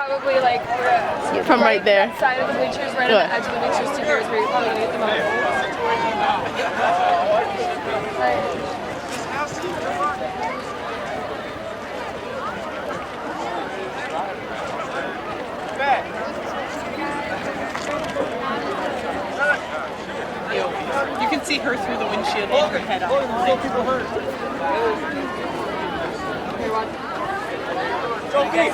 probably like from right there. That side of the bleachers, right on the edge of the bleachers to here is where you're probably gonna get the most. You can see her through the windshield and her head on. People hurt. Okay.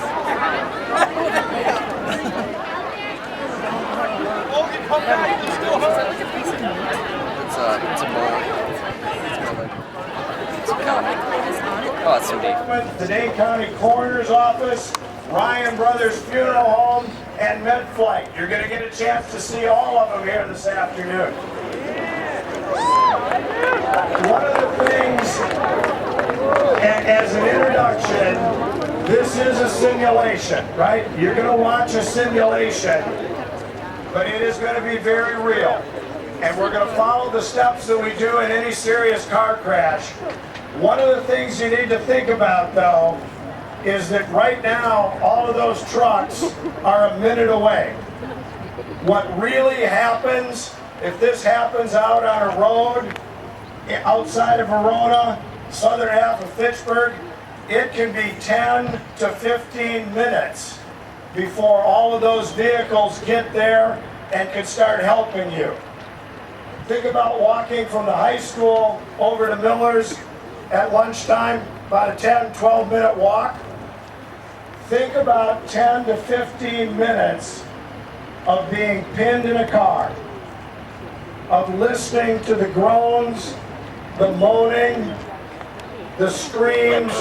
Logan, come back. It's still hurt. It's a mold. Oh, it's so deep. The Dane County Coroner's Office, Ryan Brothers Funeral Home, and MedFlight. You're going to get a chance to see all of them here this afternoon. One of the things, as an introduction, this is a simulation, right? You're going to watch a simulation, but it is going to be very real. And we're going to follow the steps that we do in any serious car crash. One of the things you need to think about, though, is that right now, all of those trucks are a minute away. What really happens, if this happens out on a road outside of Verona, southern half of Fitchburg, it can be 10 to 15 minutes before all of those vehicles get there and can start helping you. Think about walking from the high school over to Miller's at lunchtime, about a 10, 12-minute walk. Think about 10 to 15 minutes of being pinned in a car, of listening to the groans, the moaning, the screams,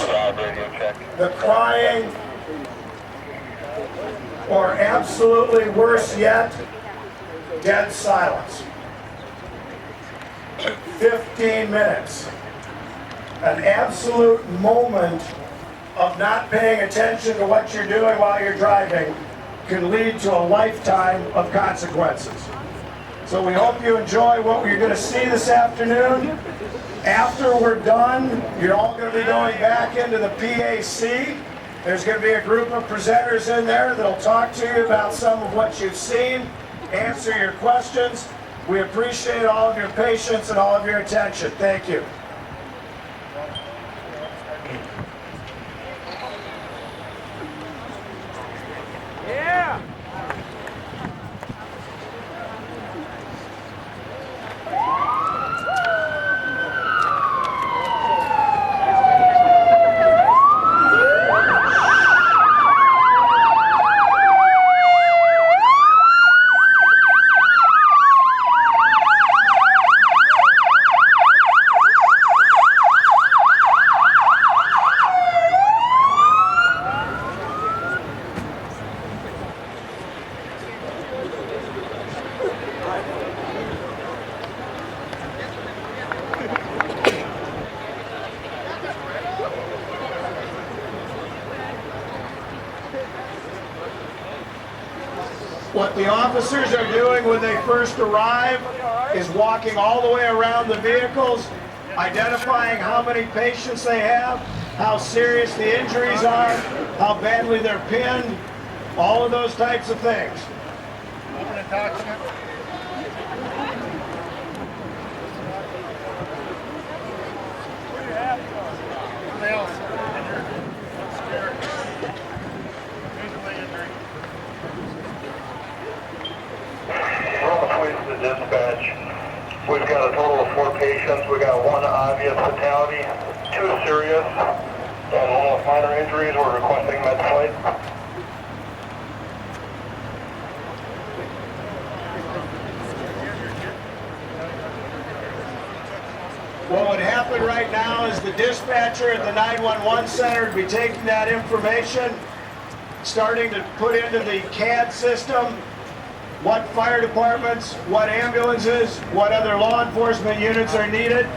the crying, or absolutely worse yet, dead silence. 15 minutes. An absolute moment of not paying attention to what you're doing while you're driving can lead to a lifetime of consequences. So we hope you enjoy what you're going to see this afternoon. After we're done, you're all going to be going back into the PAC. There's going to be a group of presenters in there that'll talk to you about some of what you've seen, answer your questions. We appreciate all of your patience and all of your attention. Thank you. Yeah. What the officers are doing when they first arrive is walking all the way around the vehicles, identifying how many patients they have, how serious the injuries are, how badly they're pinned, all of those types of things. Open and touch. What do you have? Somebody else injured. Scared. Visually injured. Verona Police to dispatch. We've got a total of 4 patients. We got 1 obvious fatality, 2 serious, and 1 with minor injuries. We're requesting med flight. What would happen right now is the dispatcher at the 911 center would be taking that information, starting to put into the CAD system what fire departments, what ambulances, what other law enforcement units are needed.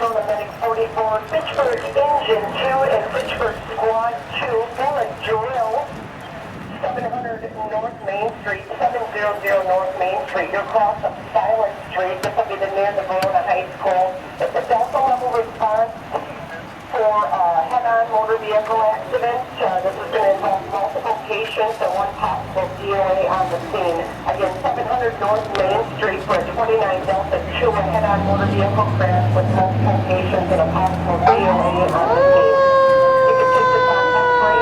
FitchRona Medic 44, Fitchburg Engine 2, and Fitchburg Squad 2 for a drill. 700 North Main Street, 700 North Main Street. You're across Silent Street. This will be near the Verona High School. It's a Delta level response for head-on motor vehicle accident. This is going to involve multiple patients and one possible DOA on the scene. Again, 700 North Main Street for a 29 Delta 2, a head-on motor vehicle crash with multiple patients and a possible DOA on the scene. You can take this on X-ray.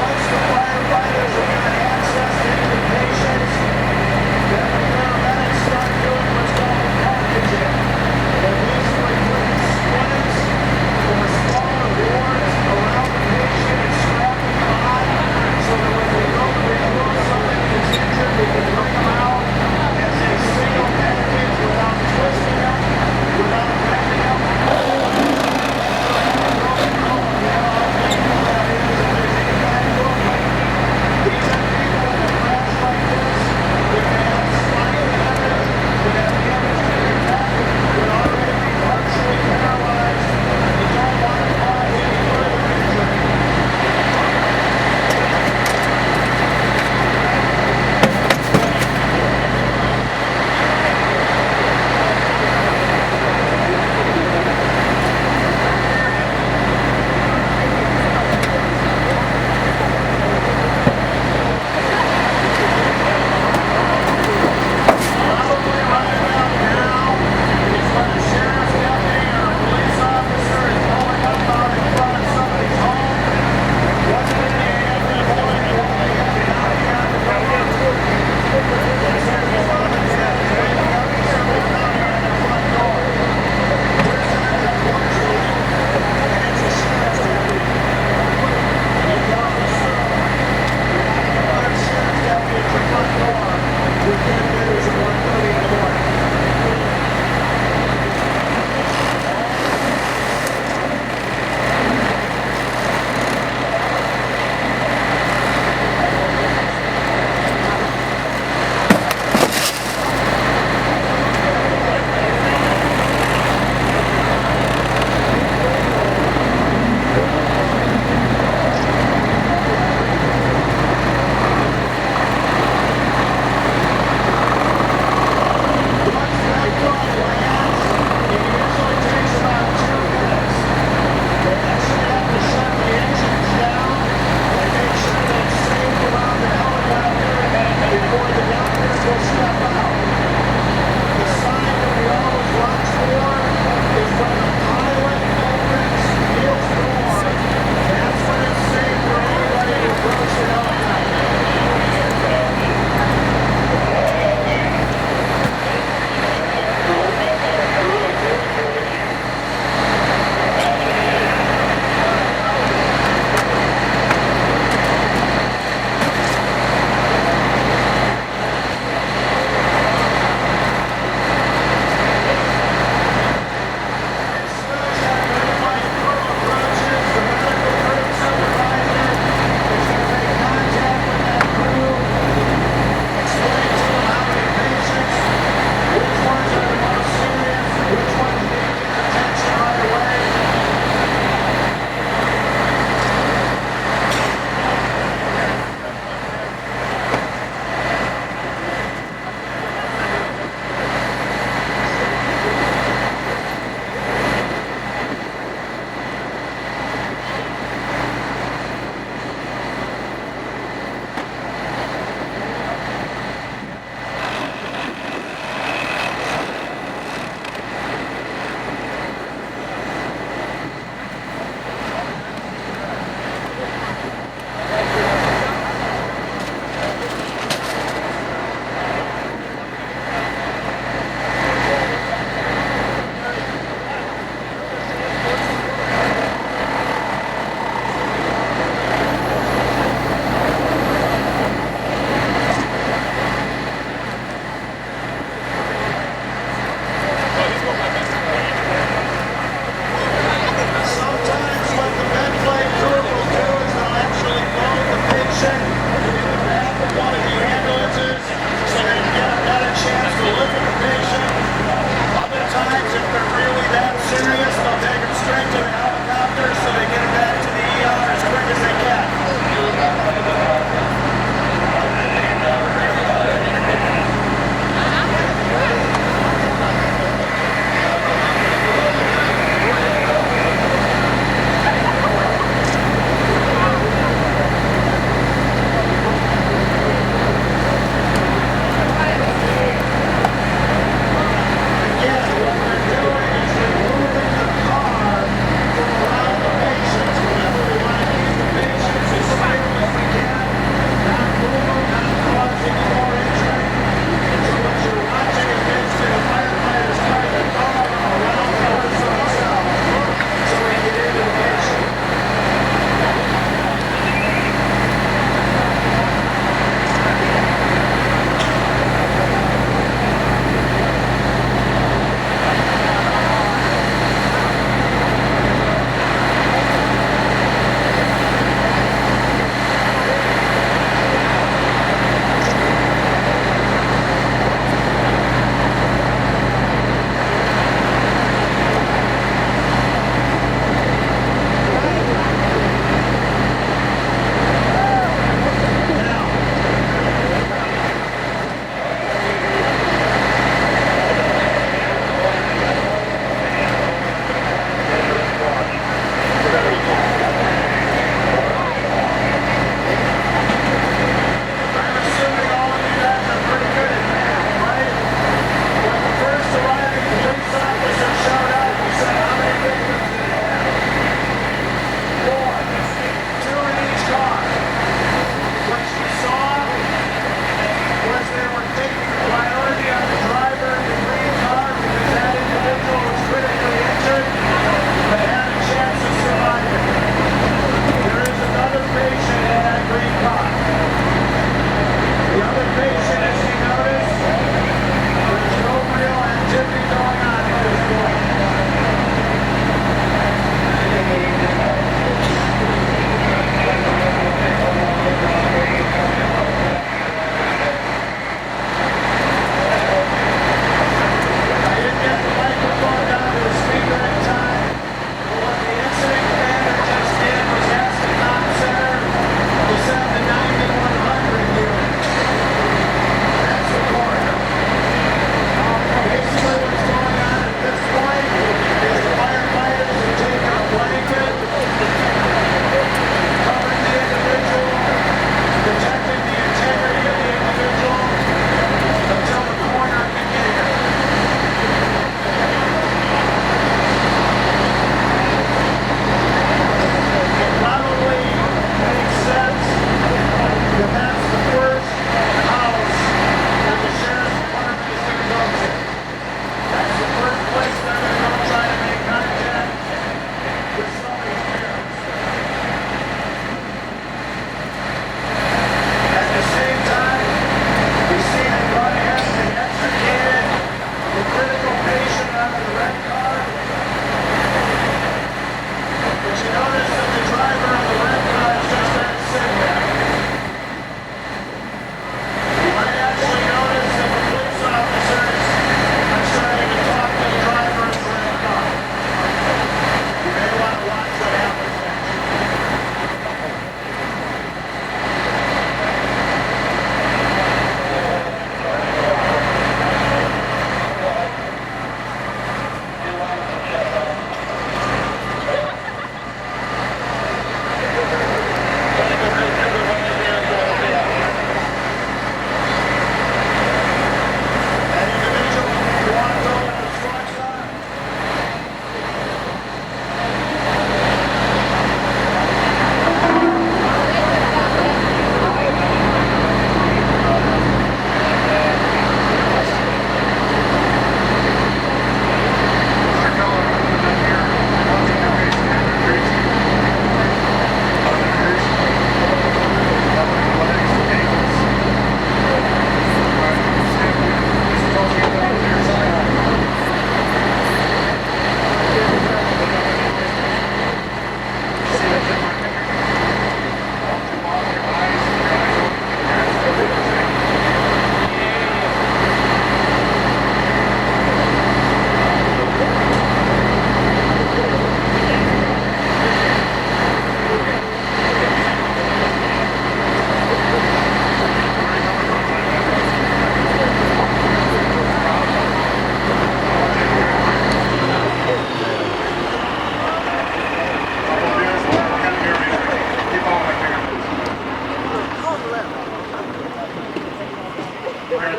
once the firefighters are going to access any of the patients, then the paramedics start doing what's called packaging. They're basically putting splints or smaller boards around the patient and strapping them on so that when they go to remove somebody that's injured, they can bring them out as a single package without twisting them, without bending them.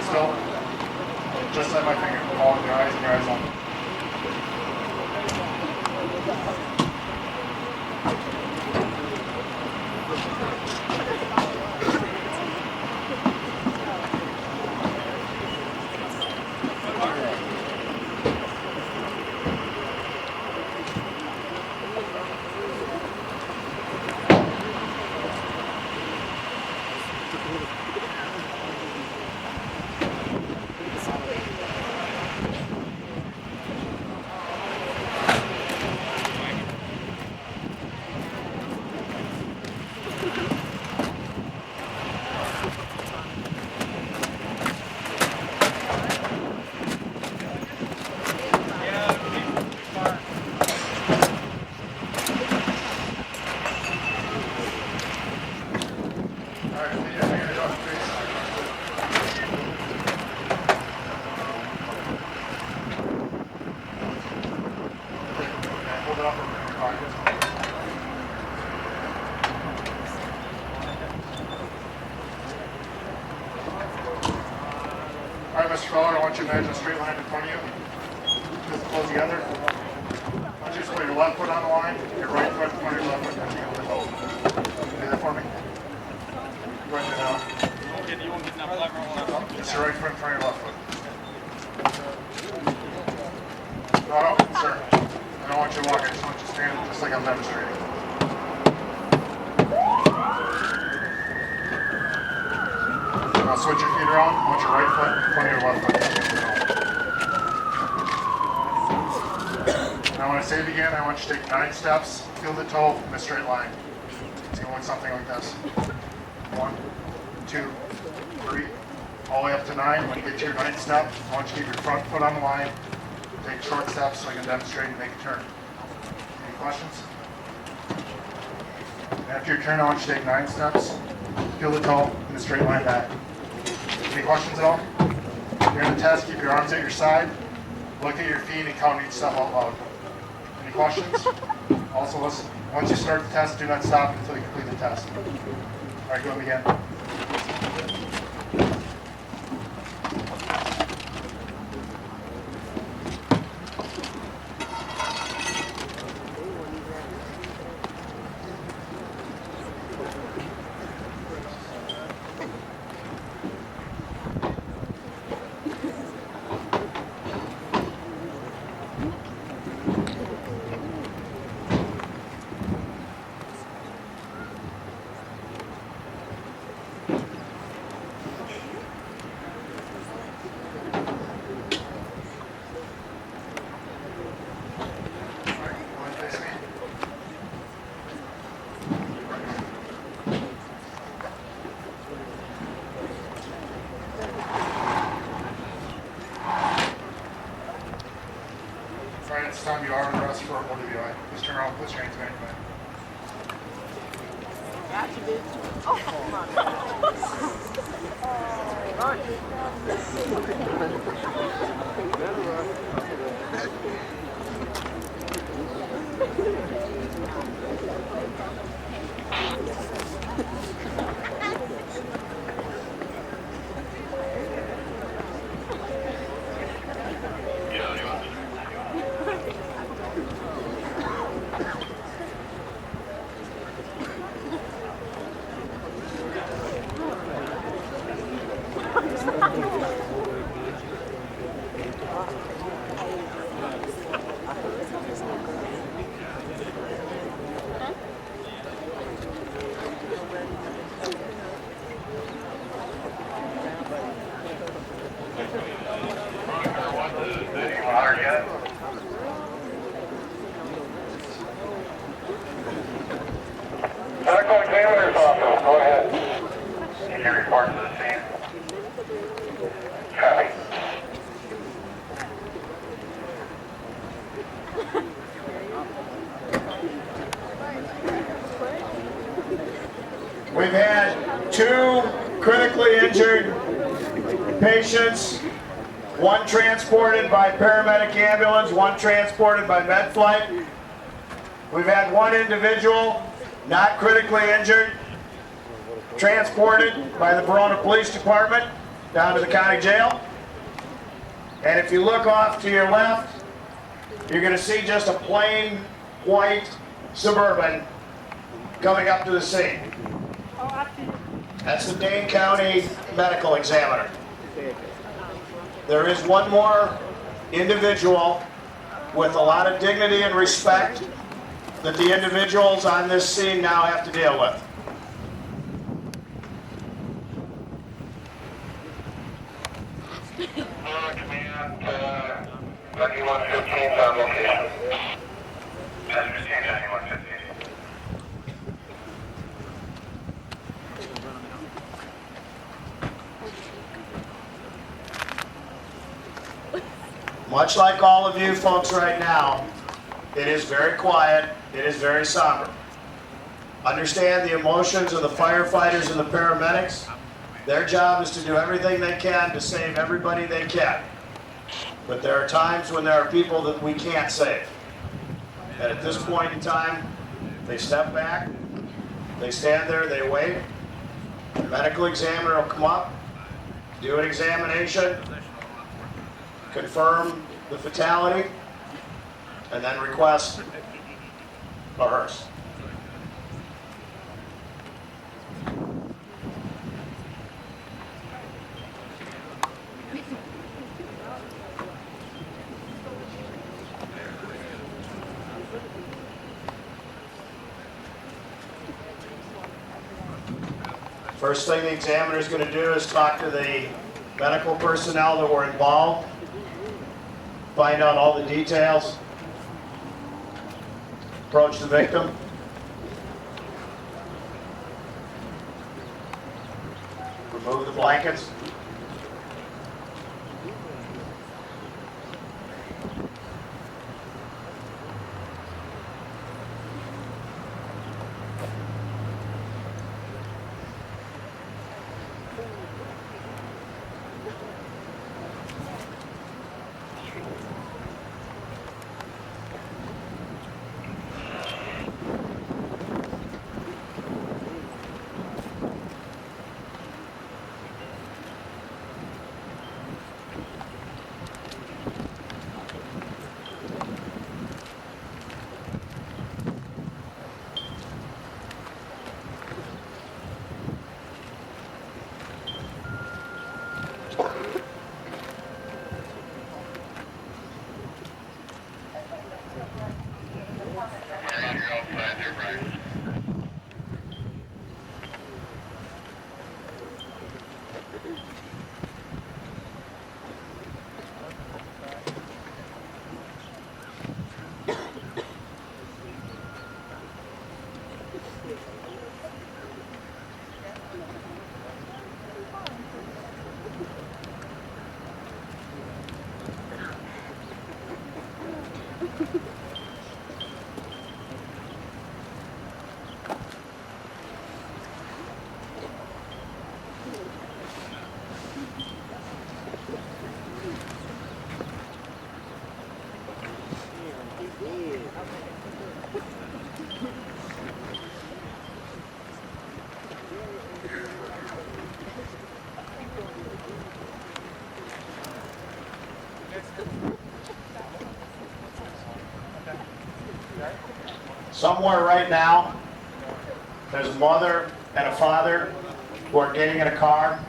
still. Just like my finger. Follow your eyes and your eyes on. Alright, Mr. Feller, I want you to imagine a straight line in front of you. Just close together. I want you to put your left foot on the line, your right foot in front of your left foot touching over the toe. Do that for me. Go ahead and down. It's your right foot in front of your left foot. No, sir. I don't want you to walk, I just want you to stand just like I'm demonstrating. Now switch your feet around. I want your right foot in front of your left foot. Now when I say it again, I want you to take 9 steps, feel the toe in a straight line. It's going to look something like this. 1, 2, 3, all the way up to 9. When you get to your 9th step, I want you to keep your front foot on the line. Take short steps so I can demonstrate and make a turn. Any questions? After your turn, I want you to take 9 steps, feel the toe in a straight line back. Any questions at all? During the test, keep your arms at your side, look at your feet, and count each step out loud. Any questions? Also, listen, once you start the test, do not stop until you complete the test. All right, go ahead again. It's time you are under arrest for OWI. Just turn around, put your hands behind your back. Gotcha, bitch. Oh, Medical examiner's office, go ahead. Can you report to the scene? Copy. We've had 2 critically injured patients, 1 transported by paramedic ambulance, 1 transported by med flight. We've had 1 individual not critically injured, transported by the Verona Police Department. down to the county jail. And if you look off to your left, you're going to see just a plain white Suburban coming up to the scene. That's the Dane County Medical Examiner. There is one more individual with a lot of dignity and respect that the individuals on this scene now have to deal with. Command, 9115 is on location. 1015, 9115. Much like all of you folks right now, it is very quiet, it is very somber. Understand the emotions of the firefighters and the paramedics. Their job is to do everything they can to save everybody they can. But there are times when there are people that we can't save. And at this point in time, they step back, they stand there, they wait. The medical examiner will come up, do an examination, confirm the fatality, and then request a hearse. First thing the examiner is going to do is talk to the medical personnel that were involved, find out all the details, approach the victim. Remove the blankets. Somewhere right now, there's a mother and a father who are getting in a car.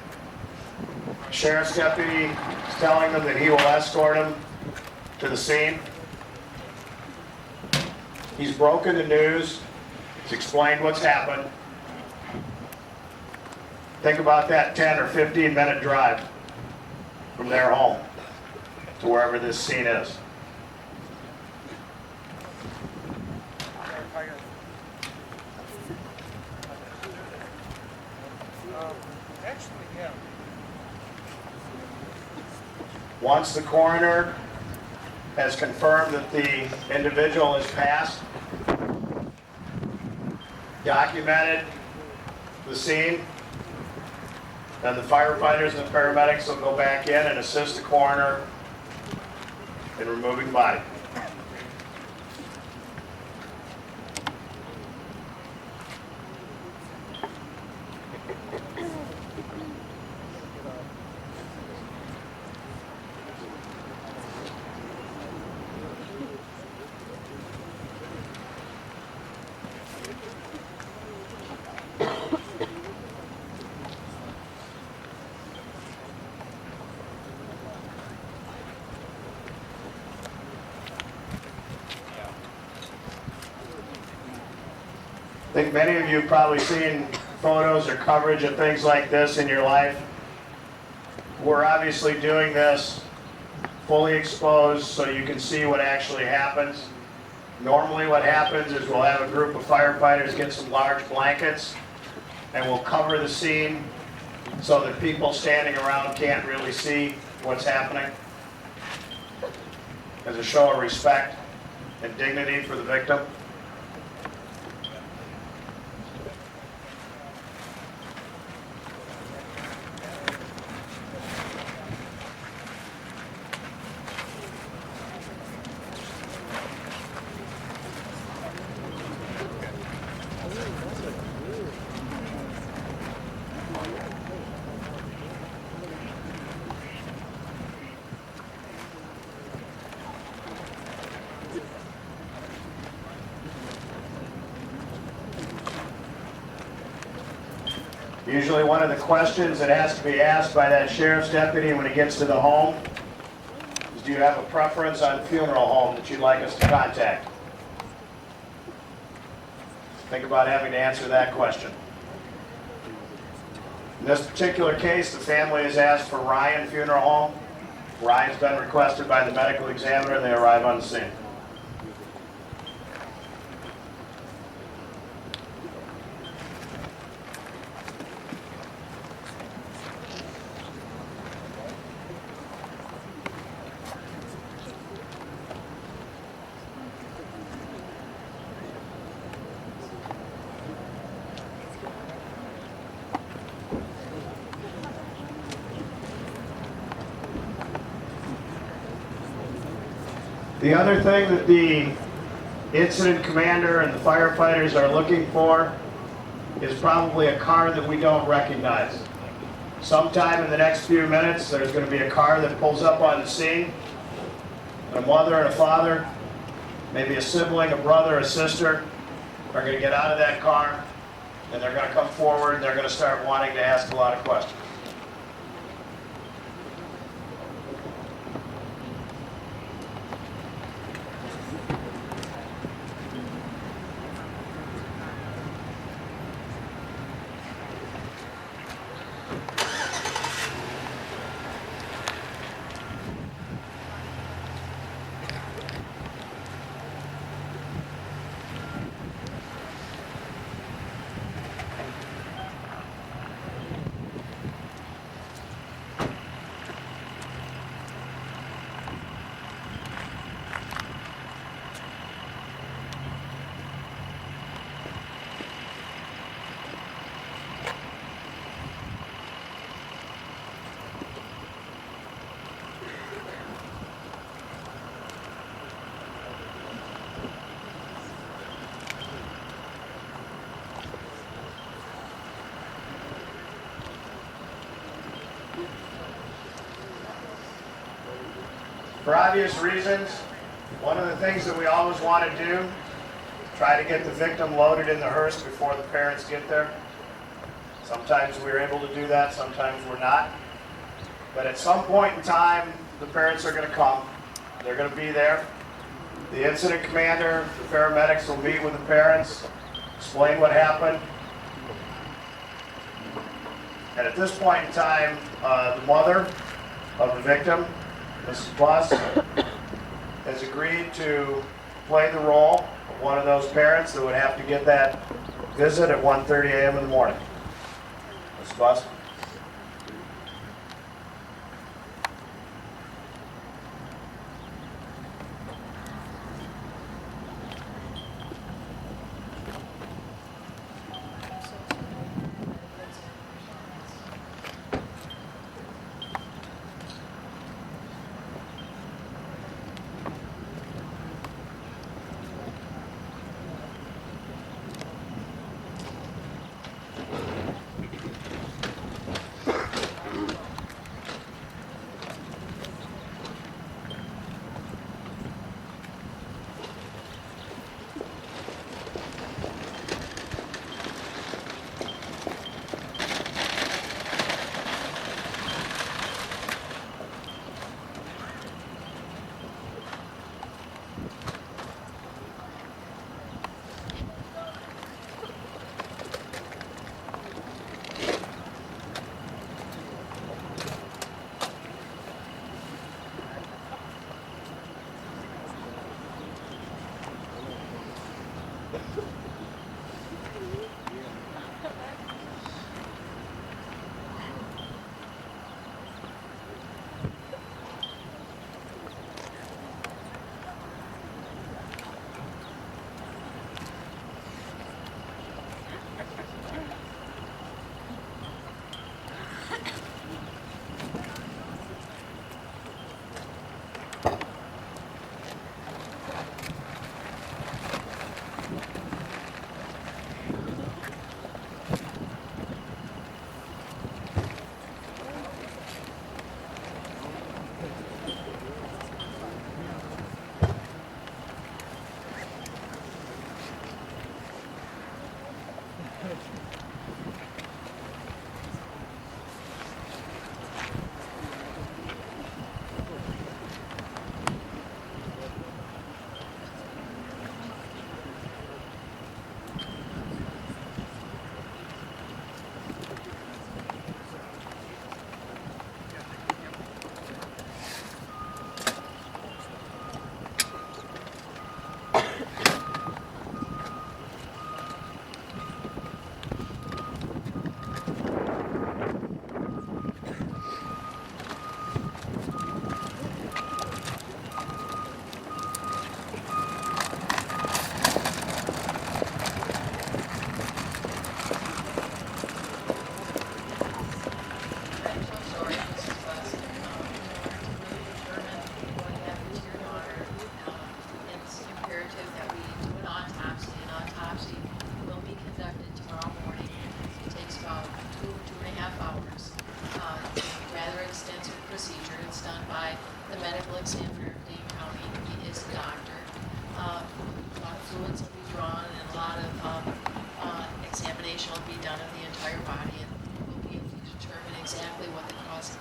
Sheriff's deputy is telling them that he will escort them to the scene. He's broken the news. He's explained what's happened. Think about that 10 or 15-minute drive from their home to wherever this scene is. Once the coroner has confirmed that the individual has passed, documented the scene, then the firefighters and the paramedics will go back in and assist the coroner in removing the body. think many of you have probably seen photos or coverage of things like this in your life. We're obviously doing this fully exposed so you can see what actually happens. Normally what happens is we'll have a group of firefighters get some large blankets and we'll cover the scene so that people standing around can't really see what's happening, as a show of respect and dignity for the victim. Usually one of the questions that has to be asked by that sheriff's deputy when he gets to the home is, do you have a preference on funeral home that you'd like us to contact? Think about having to answer that question. In this particular case, the family has asked for Ryan Funeral Home. Ryan's been requested by the medical examiner and they arrive on the scene. The other thing that the incident commander and the firefighters are looking for is probably a car that we don't recognize. Sometime in the next few minutes, there's going to be a car that pulls up on the scene. A mother and a father, maybe a sibling, a brother, a sister, are going to get out of that car and they're going to come forward and they're going to start wanting to ask a lot of questions. For obvious reasons, one of the things that we always want to do, try to get the victim loaded in the hearse before the parents get there. Sometimes we're able to do that, sometimes we're not. But at some point in time, the parents are going to come. They're going to be there. The incident commander, the paramedics will meet with the parents, explain what happened. And at this point in time, the mother of the victim, Mrs. Plus, has agreed to play the role of one of those parents that would have to get that visit at 1:30 a.m. in the morning. Mrs. Plus?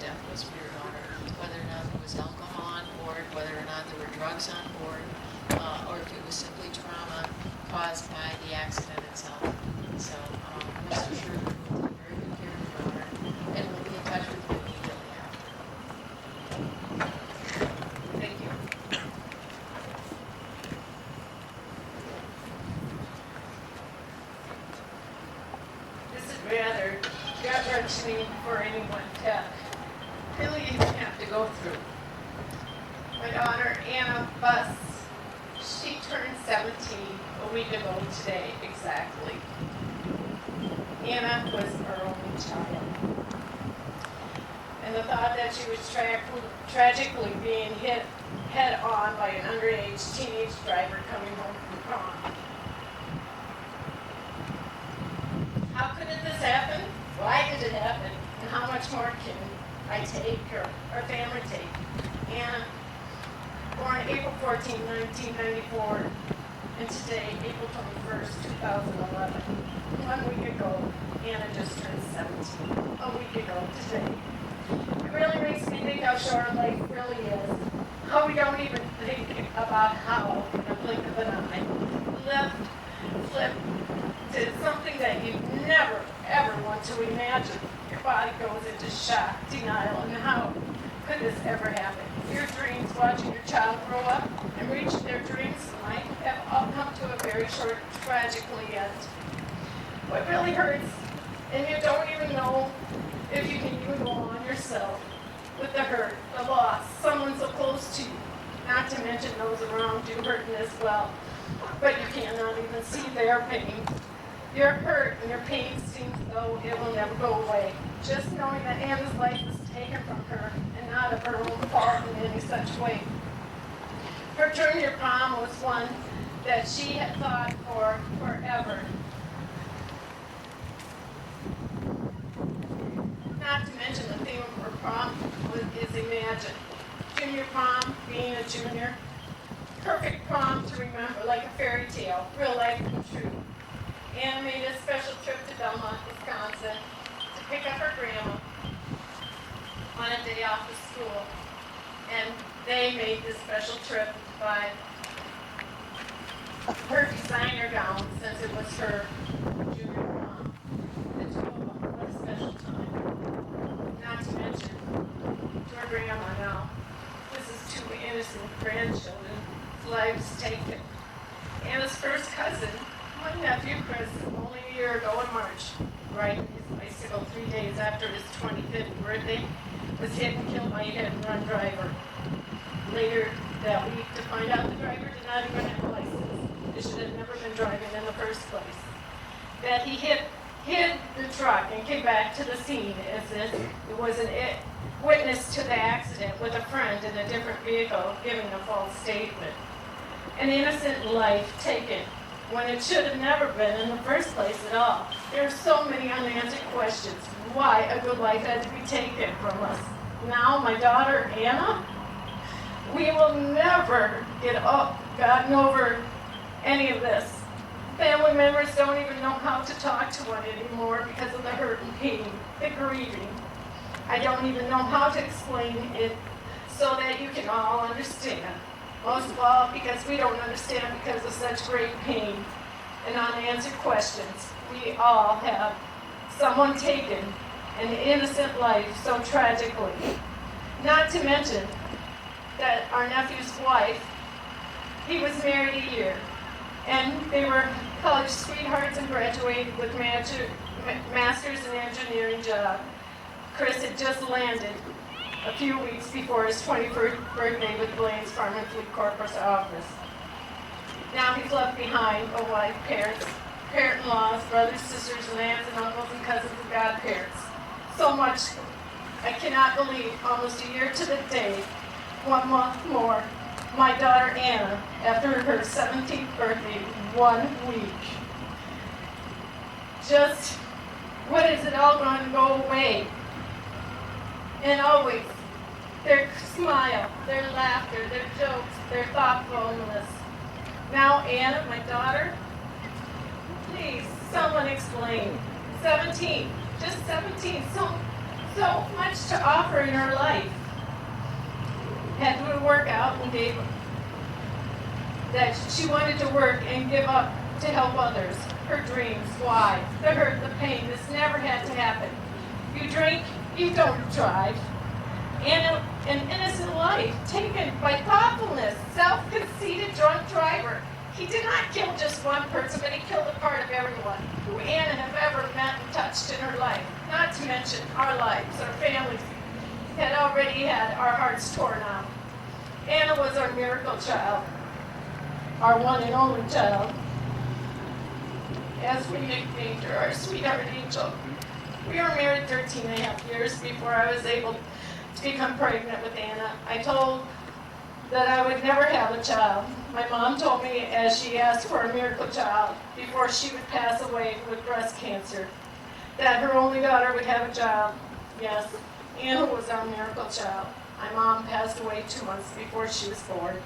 death was for your daughter, whether or not there was alcohol on board, whether or not there were drugs on board, or if it was simply trauma caused by the accident itself. So, rest assured, we'll take very good care of your daughter, and we'll be in touch with you immediately after. Thank you. This is rather gut-wrenching for anyone to really even have to go through. My daughter, Anna Buss, she turned 17 a week ago today, exactly. Anna was our only child. And the thought that she was tragically being hit head-on by an underage teenage driver coming home from prom. How could this happen? Why did it happen? And how much more can I take or our family take? Anna, born April 14, 1994, and today, April 21st, 2011. 1 week ago, Anna just turned 17. A week ago today. It really makes me think how short life really is. How we don't even think about how, in a blink of an eye, left, flip, to something that you never, ever want to imagine. Your body goes into shock, denial, and how could this ever happen? Your dreams, watching your child grow up and reach their dreams, might have all come to a very short, tragically end. What really hurts, and you don't even know if you can even go on yourself, with the hurt, the loss, someone so close to you, not to mention those around you hurting as well, but you cannot even see their pain. Your hurt and your pain seems though it will never go away. Just knowing that Anna's life was taken from her and not of her own fault in any such way. Her junior prom was one that she had thought for forever. Not to mention the theme of her prom is imagine. Junior prom, being a junior. Perfect prom to remember, like a fairy tale, real life come true. Anna made a special trip to Belmont, Wisconsin to pick up her grandma on a day off of school. And they made this special trip to buy her designer gown since it was her junior prom. The two of them, what a special time. Not to mention, to her grandma now, this is two innocent grandchildren, lives taken. Anna's first cousin, my nephew Chris, only a year ago in March, riding his bicycle 3 days after his 25th birthday, was hit and killed by a hit-and-run driver. Later that week, to find out the driver did not even have a license. He should have never been driving in the first place. That he hid the truck and came back to the scene as if it was an witness to the accident with a friend in a different vehicle giving a false statement. An innocent life taken when it should have never been in the first place at all. There are so many unanswered questions. Why a good life had to be taken from us. Now my daughter Anna, we will never get gotten over any of this. Family members don't even know how to talk to one anymore because of the hurt and pain, the grieving. I don't even know how to explain it so that you can all understand. Most of all, because we don't understand because of such great pain and unanswered questions. We all have someone taken, an innocent life so tragically. Not to mention that our nephew's wife, he was married a year, and they were college sweethearts and graduated with masters in engineering job. Chris had just landed a few weeks before his 21st birthday with Blaine's Farm and Fleet Corporate office. Now he's left behind a wife, parent-in-laws, brothers, sisters, and aunts and uncles and cousins and godparents. So much, I cannot believe, almost a year to the day, 1 month more, my daughter Anna, after her 17th birthday, 1 week. Just, when is it all going to go away? And always, their smile, their laughter, their jokes, their thoughtfulness. Now Anna, my daughter, please, someone explain. 17, just 17, so much to offer in her life. Had to work out and gave that she wanted to work and give up to help others. Her dreams, why? The hurt, the pain, this never had to happen. You drink, you don't drive. And an innocent life taken by thoughtfulness, self-conceited drunk driver. He did not kill just one person, but he killed a part of everyone who Anna have ever met and touched in her life. Not to mention our lives, our families had already had our hearts torn out. Anna was our miracle child, our one and only child. As we nicknamed her, our sweetheart angel. We were married 13 and a half years before I was able to become pregnant with Anna. I told that I would never have a child. My mom told me as she asked for a miracle child before she would pass away with breast cancer, that her only daughter would have a child. Yes, Anna was our miracle child. My mom passed away 2 months before she was born.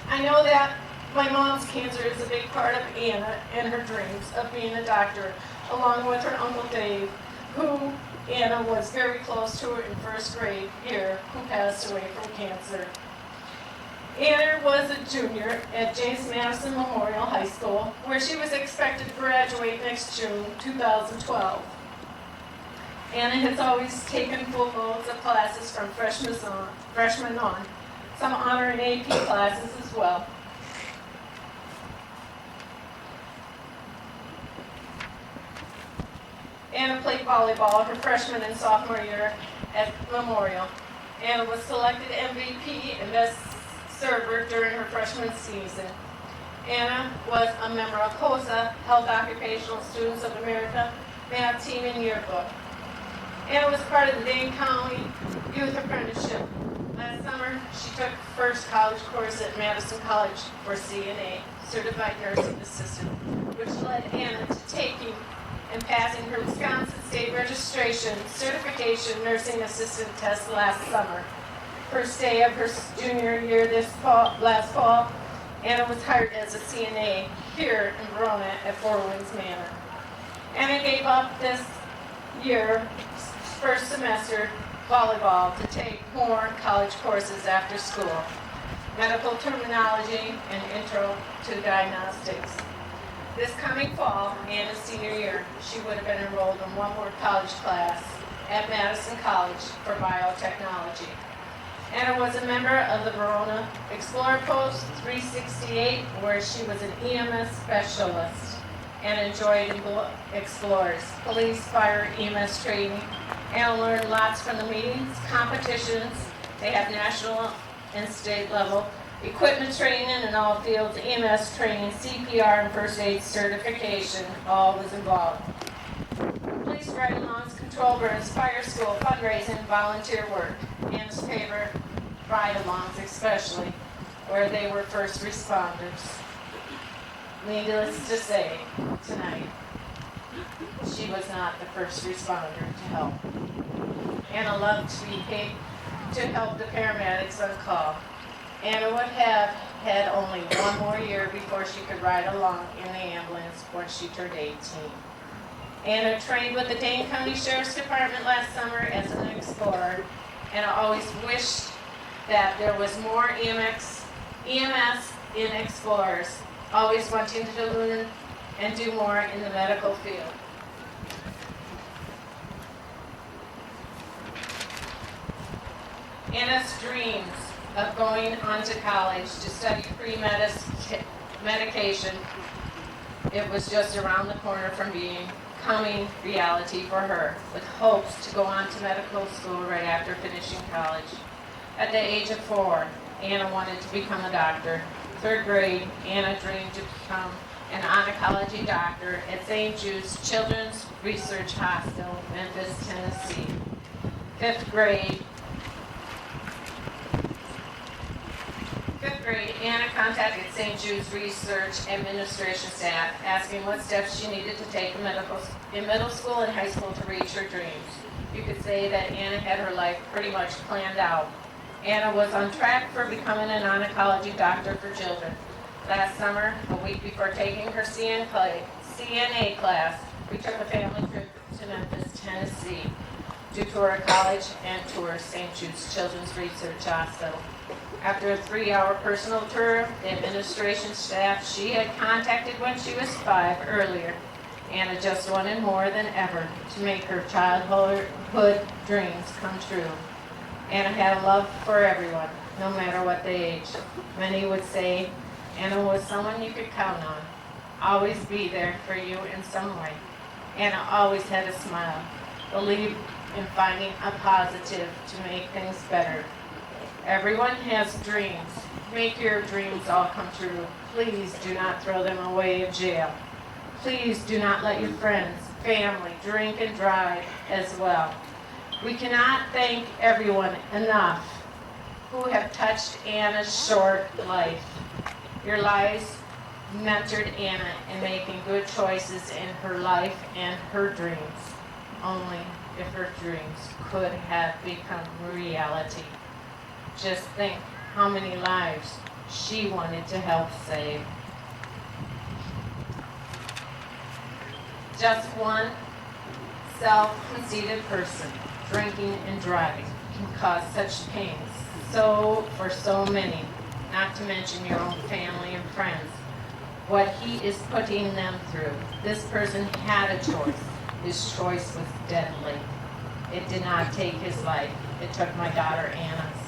I know that my mom's cancer is a big part of Anna and her dreams of being a doctor, along with her Uncle Dave, who Anna was very close to in first grade here, who passed away from cancer. Anna was a junior at James Madison Memorial High School, where she was expected to graduate next June 2012. Anna has always taken full loads of classes from freshmen on, some honor and AP classes as well. Anna played volleyball her freshman and sophomore year at Memorial. Anna was selected MVP and best server during her freshman season. Anna was a member of HOSA, Health Occupational Students of America, math team and yearbook. Anna was part of the Dane County Youth Apprenticeship. Last summer, she took her first college course at Madison College for CNA, Certified Nursing Assistant, which led Anna to taking and passing her Wisconsin State Registration Certification Nursing Assistant test last summer. First day of her junior year last fall, Anna was hired as a CNA here in Verona at Four Winds Manor. Anna gave up this year, first semester, volleyball to take more college courses after school, medical terminology and intro to diagnostics. This coming fall, Anna's senior year, she would have been enrolled in one more college class at Madison College for biotechnology. Anna was a member of the Verona Explorer Post 368, where she was an EMS specialist and enjoyed Explorers, police, fire, EMS training. Anna learned lots from the meetings, competitions. They have national and state level equipment training in all fields, EMS training, CPR, and first aid certification, all was involved. Police ride-alongs, control burns, fire school, fundraising, volunteer work. Anna's favorite ride-alongs, especially where they were first responders. Needless to say, tonight, she was not the first responder to help. Anna loved to be paid to help the paramedics on call. Anna would have had only one more year before she could ride along in the ambulance once she turned 18. Anna trained with the Dane County Sheriff's Department last summer as an explorer, and I always wished that there was more EMS in explorers, always wanting to learn and do more in the medical field. Anna's dreams of going on to college to study pre-medication, it was just around the corner from becoming reality for her, with hopes to go on to medical school right after finishing college. At the age of 4, Anna wanted to become a doctor. 3rd grade, Anna dreamed to become an oncology doctor at St. Jude's Children's Research Hospital, Memphis, Tennessee. 5th grade, Anna contacted St. Jude's Research Administration staff asking what steps she needed to take in middle school and high school to reach her dreams. You could say that Anna had her life pretty much planned out. Anna was on track for becoming an oncology doctor for children. Last summer, a week before taking her CNA class, we took a family trip to Memphis, Tennessee to tour a college and tour St. Jude's Children's Research Hospital. After a 3-hour personal tour, the administration staff she had contacted when she was 5 earlier, Anna just wanted more than ever to make her childhood dreams come true. Anna had a love for everyone, no matter what the age. Many would say Anna was someone you could count on, always be there for you in some way. Anna always had a smile, believed in finding a positive to make things better. Everyone has dreams. Make your dreams all come true. Please do not throw them away in jail. Please do not let your friends, family drink and drive as well. We cannot thank everyone enough who have touched Anna's short life. Your lives mentored Anna in making good choices in her life and her dreams. Only if her dreams could have become reality. Just think how many lives she wanted to help save. Just one self-conceited person drinking and driving can cause such pain for so many, not to mention your own family and friends. What he is putting them through. This person had a choice. His choice was deadly. It did not take his life. It took my daughter Anna's.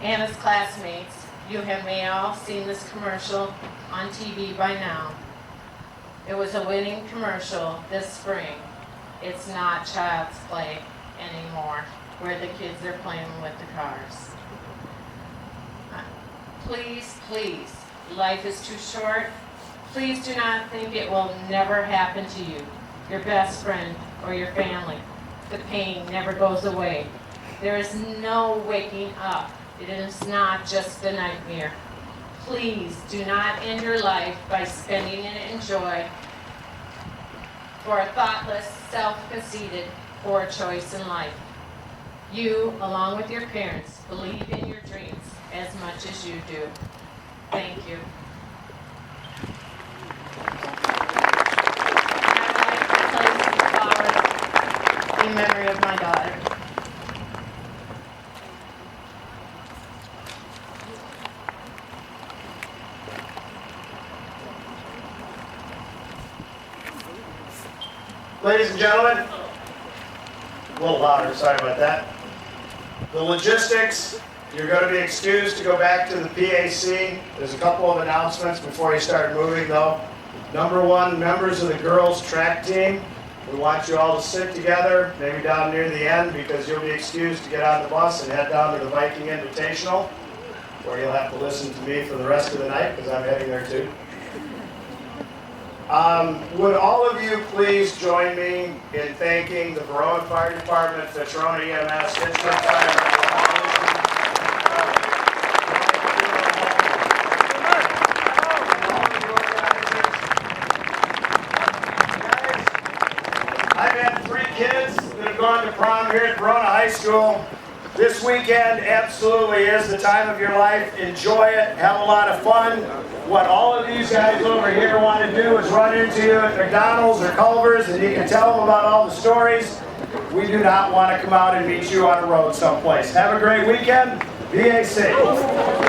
Anna's classmates, you have may all seen this commercial on TV by now. It was a winning commercial this spring. It's not child's play anymore, where the kids are playing with the cars. Please, please, life is too short. Please do not think it will never happen to you, your best friend, or your family. The pain never goes away. There is no waking up. It is not just a nightmare. Please do not end your life by spending it in joy for a thoughtless, self-conceited, poor choice in life. You, along with your parents, believe in your dreams as much as you do. Thank you. I'd like to place some flowers in memory of my daughter. Ladies and gentlemen, a little louder, sorry about that. The logistics, you're going to be excused to go back to the PAC. There's a couple of announcements before you start moving though. Number one, members of the girls track team, we want you all to sit together, maybe down near the end, because you'll be excused to get on the bus and head down to the Viking Invitational, where you'll have to listen to me for the rest of the night, because I'm heading there too. Would all of you please join me in thanking the Verona Fire Department, FitchRona EMS, Fitchburg Fire Department. I've had 3 kids that have gone to prom here at Verona High School. This weekend absolutely is the time of your life. Enjoy it, have a lot of fun. What all of these guys over here want to do is run into you at McDonald's or Culver's and you can tell them about all the stories. We do not want to come out and meet you on a road someplace. Have a great weekend. Be safe.